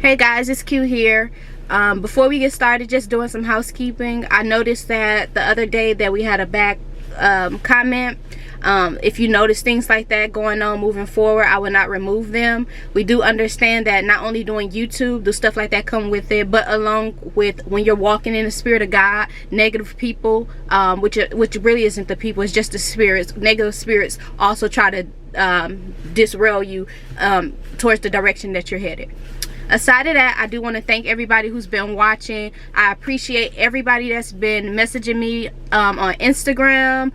Hey guys, it's Q here. Before we get started, just doing some housekeeping. I noticed that the other day that we had a back comment. If you notice things like that going on moving forward, I will not remove them. We do understand that not only doing YouTube, do stuff like that come with it, but along with when you're walking in the spirit of God, negative people, which really isn't the people, it's just the spirits. Negative spirits also try to disrail you towards the direction that you're headed. Aside of that, I do want to thank everybody who's been watching. I appreciate everybody that's been messaging me on Instagram,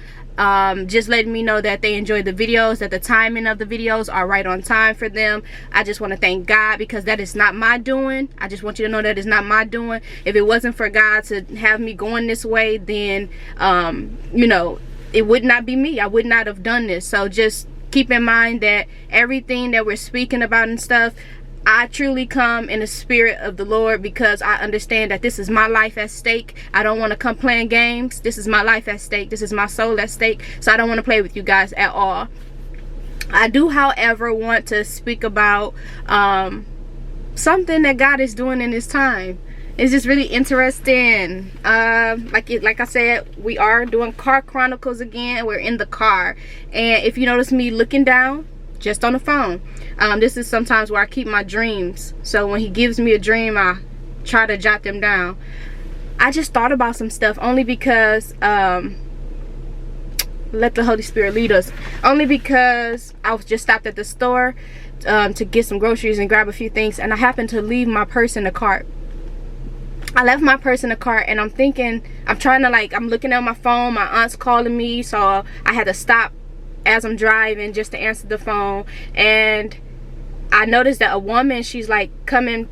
just letting me know that they enjoyed the videos, that the timing of the videos are right on time for them. I just want to thank God, because that is not my doing. I just want you to know that it's not my doing. If it wasn't for God to have me going this way, then you know, it would not be me. I would not have done this. So just keep in mind that everything that we're speaking about and stuff, I truly come in the spirit of the Lord, because I understand that this is my life at stake. I don't want to come playing games. This is my life at stake. This is my soul at stake. So I don't want to play with you guys at all. I do, however, want to speak about something that God is doing in this time. It's just really interesting. Like I said, we are doing car chronicles again. We're in the car, and if you notice me looking down, just on the phone, this is sometimes where I keep my dreams. So when he gives me a dream, I try to jot them down. I just thought about some stuff, only because let the Holy Spirit lead us. Only because I was just stopped at the store to get some groceries and grab a few things, and I happened to leave my purse in the cart. I left my purse in the cart, and I'm thinking, I'm looking at my phone. My aunt's calling me, so I had to stop as I'm driving just to answer the phone. And I noticed that a woman, she's like coming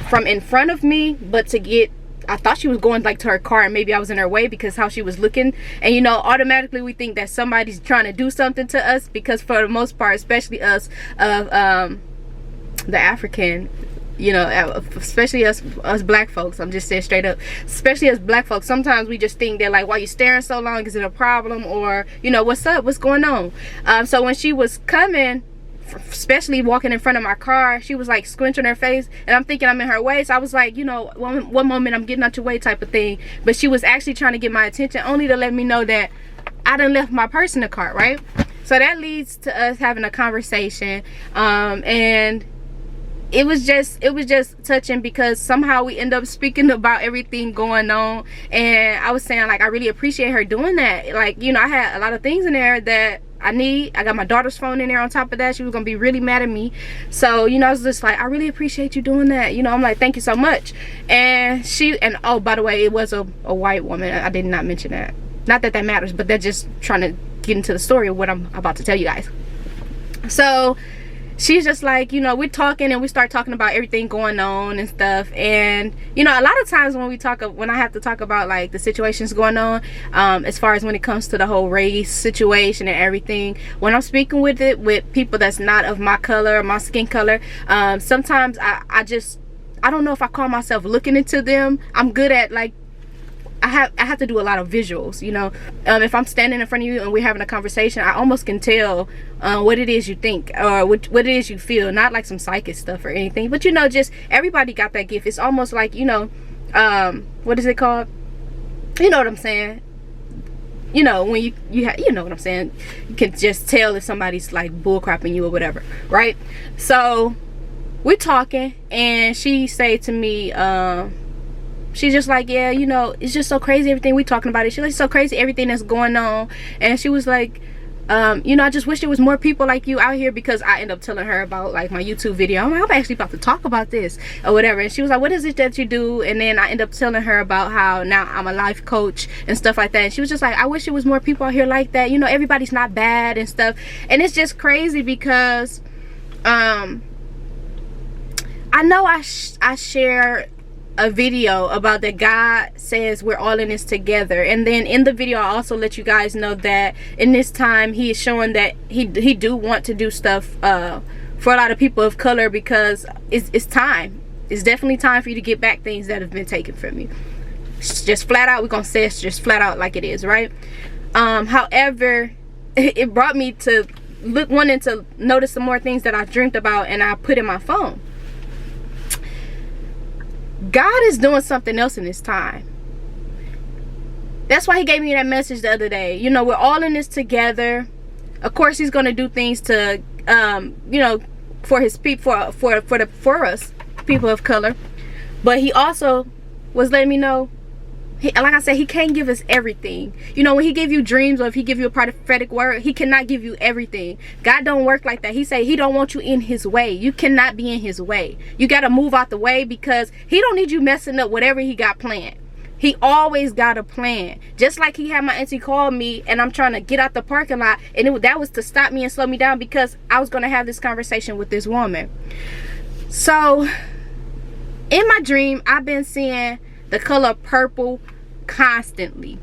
from in front of me, but I thought she was going like to her car, and maybe I was in her way because how she was looking. And you know, automatically we think that somebody's trying to do something to us, because for the most part, especially us of the African, you know, especially us black folks, I'm just saying straight up, especially as black folks, sometimes we just think that, like, why you staring so long, is it a problem, or you know, what's up, what's going on? So when she was coming, especially walking in front of my car, she was like squinching her face, and I'm thinking I'm in her way. So I was like, you know, one moment I'm getting out your way type of thing. But she was actually trying to get my attention, only to let me know that I done left my purse in the car, right? So that leads to us having a conversation, and it was just touching, because somehow we end up speaking about everything going on. And I was saying, like, I really appreciate her doing that. Like, you know, I had a lot of things in there that I need. I got my daughter's phone in there on top of that. She was gonna be really mad at me. So, you know, I was just like, I really appreciate you doing that. You know, I'm like, thank you so much. And oh, by the way, it was a white woman. I did not mention that. Not that that matters, but they're just trying to get into the story of what I'm about to tell you guys. So she's just like, you know, we're talking, and we start talking about everything going on and stuff. And you know, a lot of times when I have to talk about like the situations going on, as far as when it comes to the whole race situation and everything, when I'm speaking with people that's not of my color, my skin color, sometimes I don't know if I call myself looking into them. I'm good at, like, I have to do a lot of visuals, you know. If I'm standing in front of you and we're having a conversation, I almost can tell what it is you think, or what it is you feel. Not like some psychic stuff or anything, but you know, just everybody got that gift. It's almost like, you know, what is it called? You know what I'm saying? You know, when you know what I'm saying? You can just tell if somebody's like bullcrapping you or whatever, right? So we're talking, and she say to me, she's just like, yeah, you know, it's just so crazy everything we talking about. She's like, so crazy everything that's going on. And she was like, you know, I just wish there was more people like you out here, because I end up telling her about like my YouTube video. I'm like, I'm actually about to talk about this or whatever. And she was like, what is it that you do? And then I end up telling her about how now I'm a life coach and stuff like that. And she was just like, I wish there was more people out here like that. You know, everybody's not bad and stuff. And it's just crazy, because I know I share a video about that God says we're all in this together, and then in the video I also let you guys know that in this time he is showing that he do want to do stuff for a lot of people of color, because it's time. It's definitely time for you to get back things that have been taken from you. It's just flat out, we're gonna say it's just flat out like it is, right? However, it brought me to wanting to notice some more things that I dreamt about and I put in my phone. God is doing something else in this time. That's why he gave me that message the other day. You know, we're all in this together. Of course, he's going to do things to, you know, for his people, for us, people of color. But he also was letting me know, like I said, he can't give us everything. You know, when he give you dreams, or if he give you a prophetic word, he cannot give you everything. God don't work like that. He say he don't want you in his way. You cannot be in his way. You got to move out the way, because he don't need you messing up whatever he got planned. He always got a plan. Just like he had my auntie call me, and I'm trying to get out the parking lot, and that was to stop me and slow me down, because I was going to have this conversation with this woman. So in my dream, I've been seeing the color purple constantly.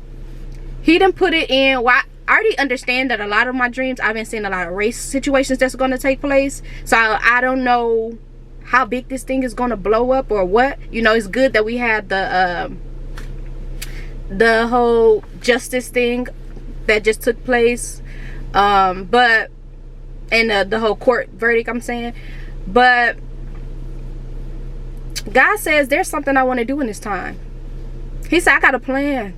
He didn't put it in. Well, I already understand that a lot of my dreams, I've been seeing a lot of race situations that's going to take place. So I don't know how big this thing is going to blow up or what. You know, it's good that we had the whole justice thing that just took place, but and the whole court verdict, I'm saying. But God says there's something I want to do in this time. He said, I got a plan.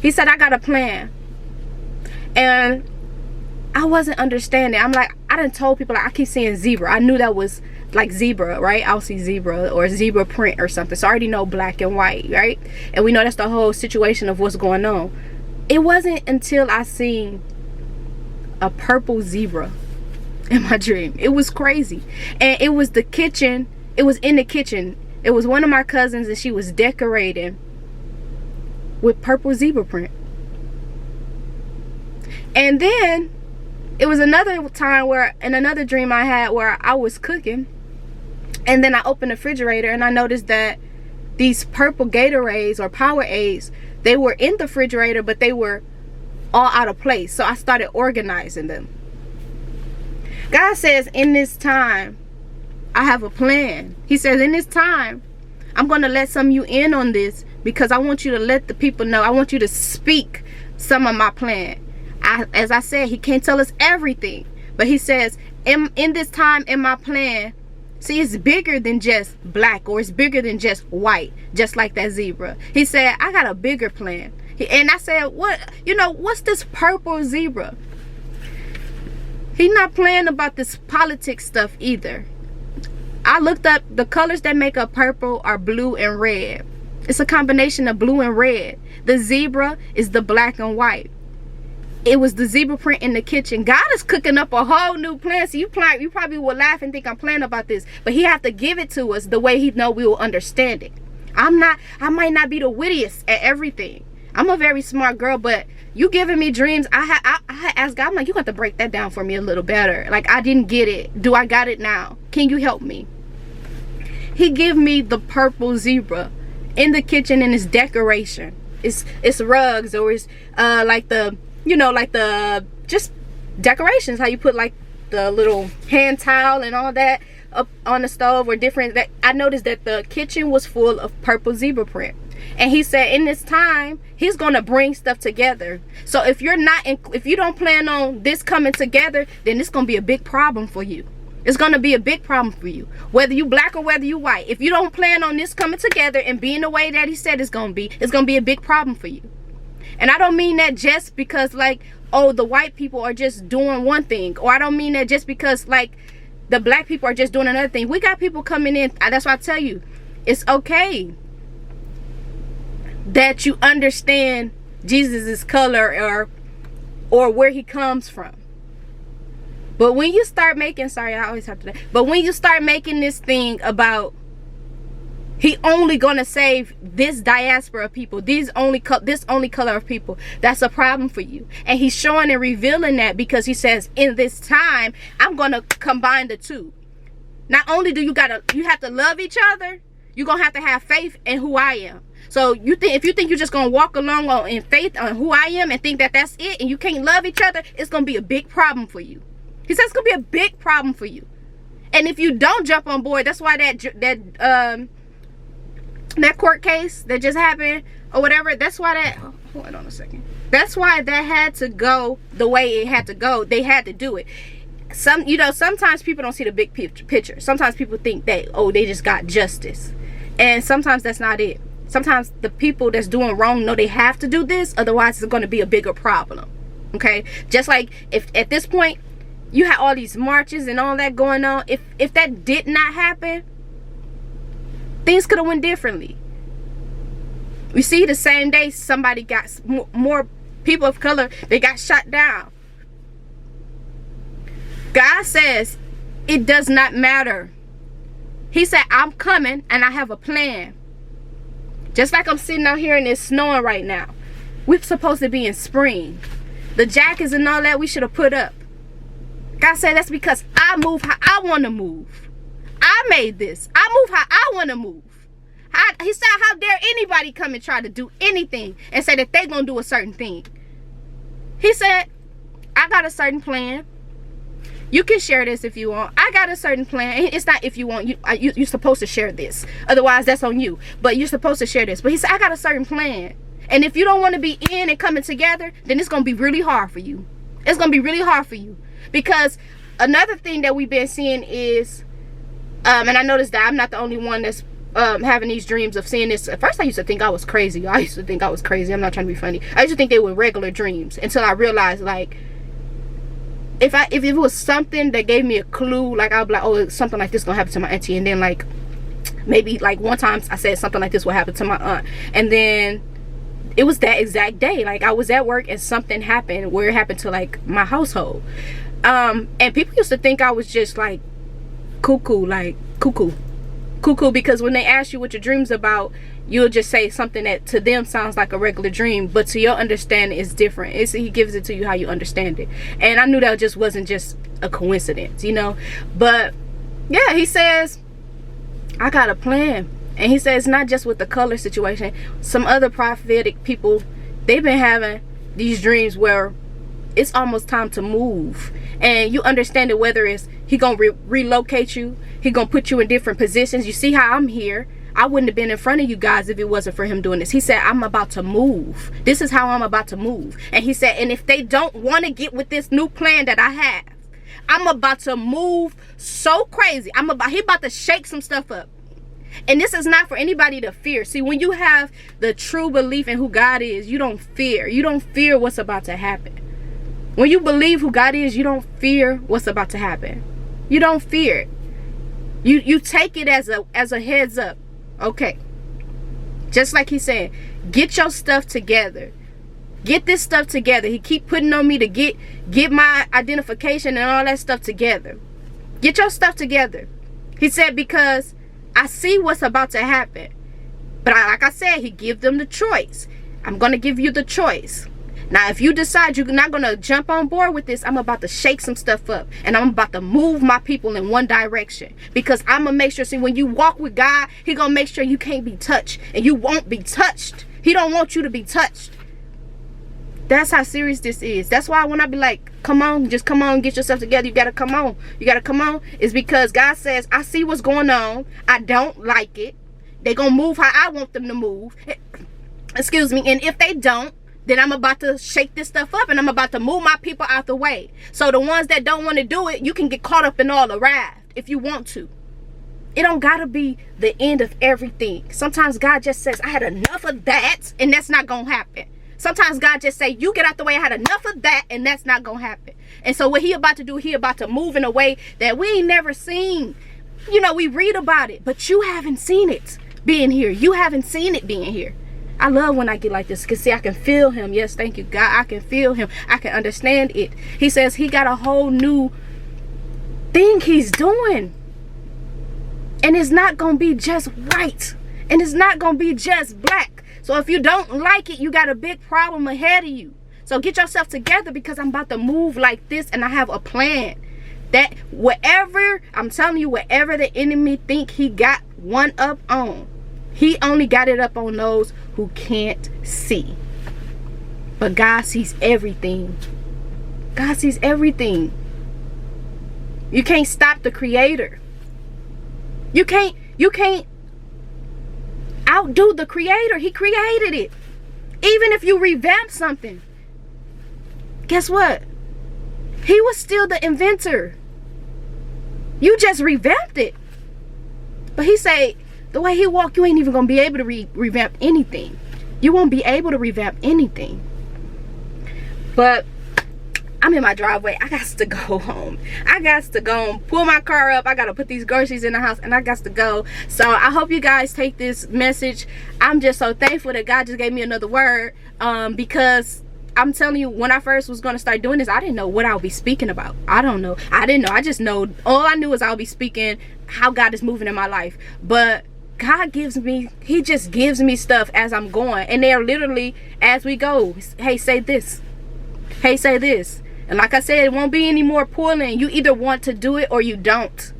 He said, I got a plan. And I wasn't understanding. I'm like, I done told people, like, I keep seeing zebra. I knew that was like zebra, right? I'll see zebra or zebra print or something. So I already know black and white, right? And we know that's the whole situation of what's going on. It wasn't until I seen a purple zebra in my dream. It was crazy. And it was the kitchen. It was in the kitchen. It was one of my cousins, and she was decorating with purple zebra print. And then it was another time where, in another dream I had, where I was cooking, and then I opened the refrigerator and I noticed that these purple Gatorades or Powerades, they were in the refrigerator, but they were all out of place. So I started organizing them. God says, in this time, I have a plan. He says, in this time, I'm going to let some of you in on this, because I want you to let the people know. I want you to speak some of my plan. As I said, he can't tell us everything, but he says, in this time, in my plan, see, it's bigger than just black, or it's bigger than just white, just like that zebra. He said, I got a bigger plan. And I said, what, you know, what's this purple zebra? He's not playing about this politics stuff either. I looked up, the colors that make up purple are blue and red. It's a combination of blue and red. The zebra is the black and white. It was the zebra print in the kitchen. God is cooking up a whole new plan. So you probably will laugh and think I'm playing about this, but he have to give it to us the way he know we will understand it. I might not be the wittiest at everything. I'm a very smart girl, but you giving me dreams. I asked God, I'm like, you got to break that down for me a little better. Like, I didn't get it. Do I got it now? Can you help me? He give me the purple zebra in the kitchen, and it's decoration. It's rugs, or it's like the, you know, like the just decorations, how you put like the little hand towel and all that up on the stove, or different. That I noticed that the kitchen was full of purple zebra print. And he said, in this time, he's going to bring stuff together. So if you don't plan on this coming together, then it's going to be a big problem for you. It's going to be a big problem for you, whether you black or whether you white. If you don't plan on this coming together and being the way that he said it's going to be a big problem for you. And I don't mean that just because, like, oh, the white people are just doing one thing, or I don't mean that just because, like, the black people are just doing another thing. We got people coming in. That's why I tell you, it's okay that you understand Jesus's color or where he comes from. But when you start making, sorry, I always have to, but when you start making this thing about he only gonna save this diaspora of people, this only color of people, that's a problem for you. And he's showing and revealing that, because he says, in this time, I'm gonna combine the two. Not only do you have to love each other, you're gonna have to have faith in who I am. So if you think you're just gonna walk along in faith on who I am and think that that's it, and you can't love each other, it's gonna be a big problem for you. He says it's gonna be a big problem for you. And if you don't jump on board, that's why that court case that just happened or whatever, that's why that, hold on a second, that's why that had to go the way it had to go. They had to do it. Sometimes people don't see the big picture. Sometimes people think that, oh, they just got justice. And sometimes that's not it. Sometimes the people that's doing wrong know they have to do this, otherwise it's going to be a bigger problem. Okay, just like if at this point you had all these marches and all that going on, if that did not happen, things could have went differently. We see the same day somebody got more people of color, they got shot down. God says it does not matter. He said, I'm coming and I have a plan. Just like I'm sitting out here and it's snowing right now. We're supposed to be in spring. The jackets and all that we should have put up. God said that's because I move how I want to move. I made this. I move how I want to move. He said, how dare anybody come and try to do anything and say that they're going to do a certain thing. He said, I got a certain plan. You can share this if you want. I got a certain plan. It's not if you want. You're supposed to share this. Otherwise, that's on you. But you're supposed to share this. But he said, I got a certain plan. And if you don't want to be in and coming together, then it's going to be really hard for you. It's going to be really hard for you. Because another thing that we've been seeing is, and I noticed that I'm not the only one that's having these dreams of seeing this. At first, I used to think I was crazy. I'm not trying to be funny. I used to think they were regular dreams until I realized, like, if it was something that gave me a clue, like I'll be like, oh, something like this gonna happen to my auntie, and then like maybe like one time I said something like this will happen to my aunt, and then it was that exact day, like I was at work and something happened where it happened to like my household, and people used to think I was just like cuckoo, because when they ask you what your dream's about, you'll just say something that to them sounds like a regular dream, but to your understanding is different. He gives it to you how you understand it. And I knew that just wasn't just a coincidence, you know. But yeah, he says, I got a plan. And he says not just with the color situation. Some other prophetic people, they've been having these dreams where it's almost time to move. And you understand it, whether it's he gonna relocate you, he gonna put you in different positions. You see how I'm here. I wouldn't have been in front of you guys if it wasn't for him doing this. He said, I'm about to move. This is how I'm about to move. And he said, and if they don't want to get with this new plan that I have, I'm about to move so crazy. He about to shake some stuff up. And this is not for anybody to fear. See, when you have the true belief in who God is, you don't fear. You don't fear what's about to happen. When you believe who God is, you don't fear what's about to happen. You don't fear it. You take it as a heads up. Okay, just like he said, get your stuff together. Get this stuff together. He keep putting on me to get my identification and all that stuff together. Get your stuff together. He said, because I see what's about to happen. But like I said, he give them the choice. I'm going to give you the choice. Now, if you decide you're not going to jump on board with this, I'm about to shake some stuff up. And I'm about to move my people in one direction. Because I'm going to make sure, see, when you walk with God, he going to make sure you can't be touched. And you won't be touched. He don't want you to be touched. That's how serious this is. That's why when I be like, come on, just come on, get yourself together. You got to come on. You got to come on. It's because God says, I see what's going on. I don't like it. They're going to move how I want them to move. Excuse me. And if they don't, then I'm about to shake this stuff up and I'm about to move my people out the way. So the ones that don't want to do it, you can get caught up in all the wrath if you want to. It don't got to be the end of everything. Sometimes God just says, I had enough of that, and that's not going to happen. Sometimes God just say, you get out the way, I had enough of that, and that's not going to happen. And so what he about to do, he about to move in a way that we ain't never seen. You know, we read about it, but you haven't seen it being here. You haven't seen it being here. I love when I get like this, because see, I can feel him. Yes, thank you, God. I can feel him. I can understand it. He says he got a whole new thing he's doing. And it's not going to be just white. And it's not going to be just black. So if you don't like it, you got a big problem ahead of you. So get yourself together, because I'm about to move like this and I have a plan. That whatever, I'm telling you, whatever the enemy think he got one up on, he only got it up on those who can't see. But God sees everything. God sees everything. You can't stop the creator. You can't outdo the creator. He created it. Even if you revamp something, guess what? He was still the inventor. You just revamped it. But he said, The way he walk, you ain't even gonna be able to revamp anything. You won't be able to revamp anything. But I'm in my driveway. I got to go home. I got to go and pull my car up. I got to put these groceries in the house, and I got to go. So I hope you guys take this message. I'm just so thankful that God just gave me another word, because I'm telling you, when I first was going to start doing this, I didn't know what I would be speaking about. I don't know. I didn't know. I just know, all I knew is I'll be speaking how God is moving in my life. But God gives me, he just gives me stuff as I'm going, and they're literally as we go. Hey, say this. Hey, say this. And like I said, it won't be any more pulling. You either want to do it or you don't.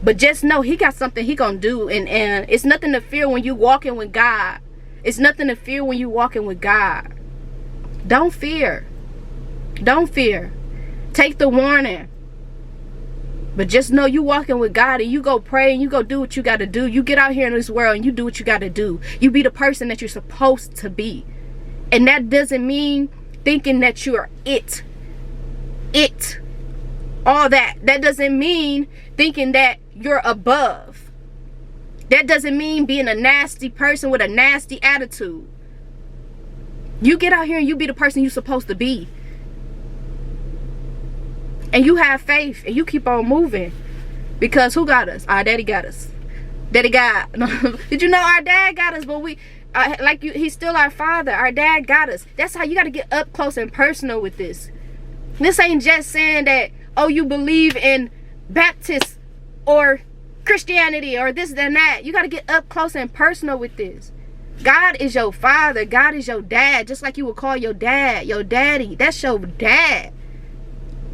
But just know he got something he gonna do, and it's nothing to fear when you walking with God. It's nothing to fear when you walking with God. Don't fear. Don't fear. Take the warning. But just know you walking with God, and you go pray, and you go do what you got to do. You get out here in this world and you do what you got to do. You be the person that you're supposed to be. And that doesn't mean thinking that you are it. All that doesn't mean thinking that you're above. That doesn't mean being a nasty person with a nasty attitude. You get out here and you be the person you're supposed to be, and you have faith, and you keep on moving, because who got us? Our daddy got us. Daddy God. Did you know our dad got us? But he's still our father. Our dad got us. That's how you got to get up close and personal with this. This ain't just saying that, oh, you believe in Baptist or Christianity or this and that. You got to get up close and personal with this. God is your father. God is your dad. Just like you would call your dad your daddy. That's your dad.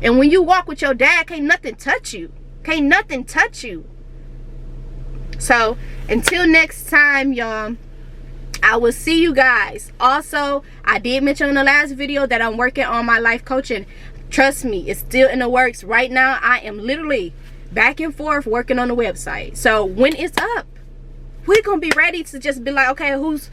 And when you walk with your dad, can't nothing touch you. Can't nothing touch you. So until next time, y'all, I will see you guys. Also, I did mention in the last video that I'm working on my life coaching. Trust me, it's still in the works. Right now, I am literally back and forth working on the website. So when it's up, we're gonna be ready to just be like, okay, who's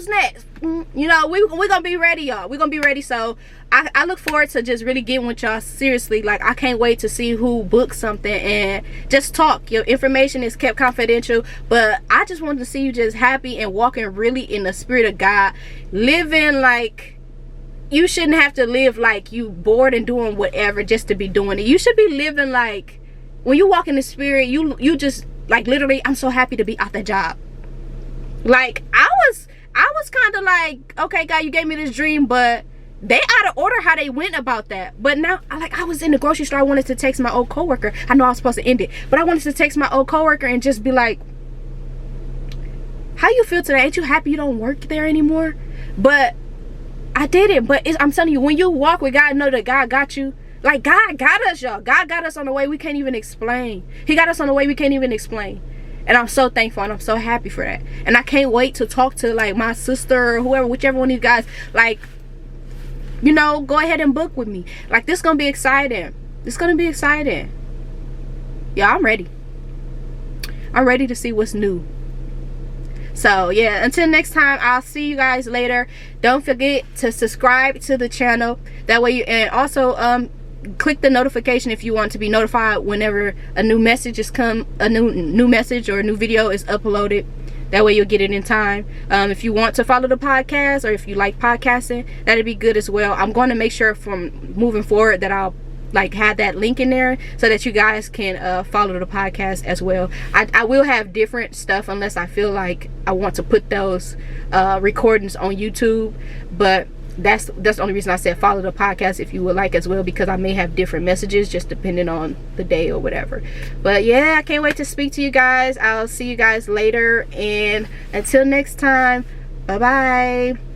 next? You know, we're gonna be ready, y'all. We're gonna be ready. So I look forward to just really getting with y'all seriously. Like, I can't wait to see who books something and just talk. Your information is kept confidential, but I just wanted to see you just happy and walking really in the spirit of God, living like you shouldn't have to live like you bored and doing whatever just to be doing it. You should be living like, when you walk in the spirit, you just like, literally, I'm so happy to be out that job. Like, I was kind of like, okay, God, you gave me this dream, but they out of order how they went about that. But now, I was in the grocery store. I wanted to text my old coworker. I know I was supposed to end it, but I wanted to text my old coworker and just be like, how you feel today? Ain't you happy you don't work there anymore? But I didn't. But I'm telling you, when you walk with God, know that God got you. Like, God got us, y'all. God got us on the way we can't even explain. He got us on the way we can't even explain. And I'm so thankful, and I'm so happy for that. And I can't wait to talk to, like, my sister or whoever, whichever one of you guys, like, you know, go ahead and book with me. Like, this gonna be exciting. This gonna be exciting. Yeah, I'm ready. I'm ready to see what's new. So yeah, until next time, I'll see you guys later. Don't forget to subscribe to the channel. That way you, and also click the notification if you want to be notified whenever a new message is a new message or a new video is uploaded. That way you'll get it in time. If you want to follow the podcast, or if you like podcasting, that'd be good as well. I'm going to make sure from moving forward that I'll like have that link in there so that you guys can follow the podcast as well. I will have different stuff unless I feel like I want to put those recordings on YouTube, but that's the only reason I said follow the podcast if you would like as well, because I may have different messages just depending on the day or whatever. But yeah, I can't wait to speak to you guys. I'll see you guys later, and until next time, bye bye.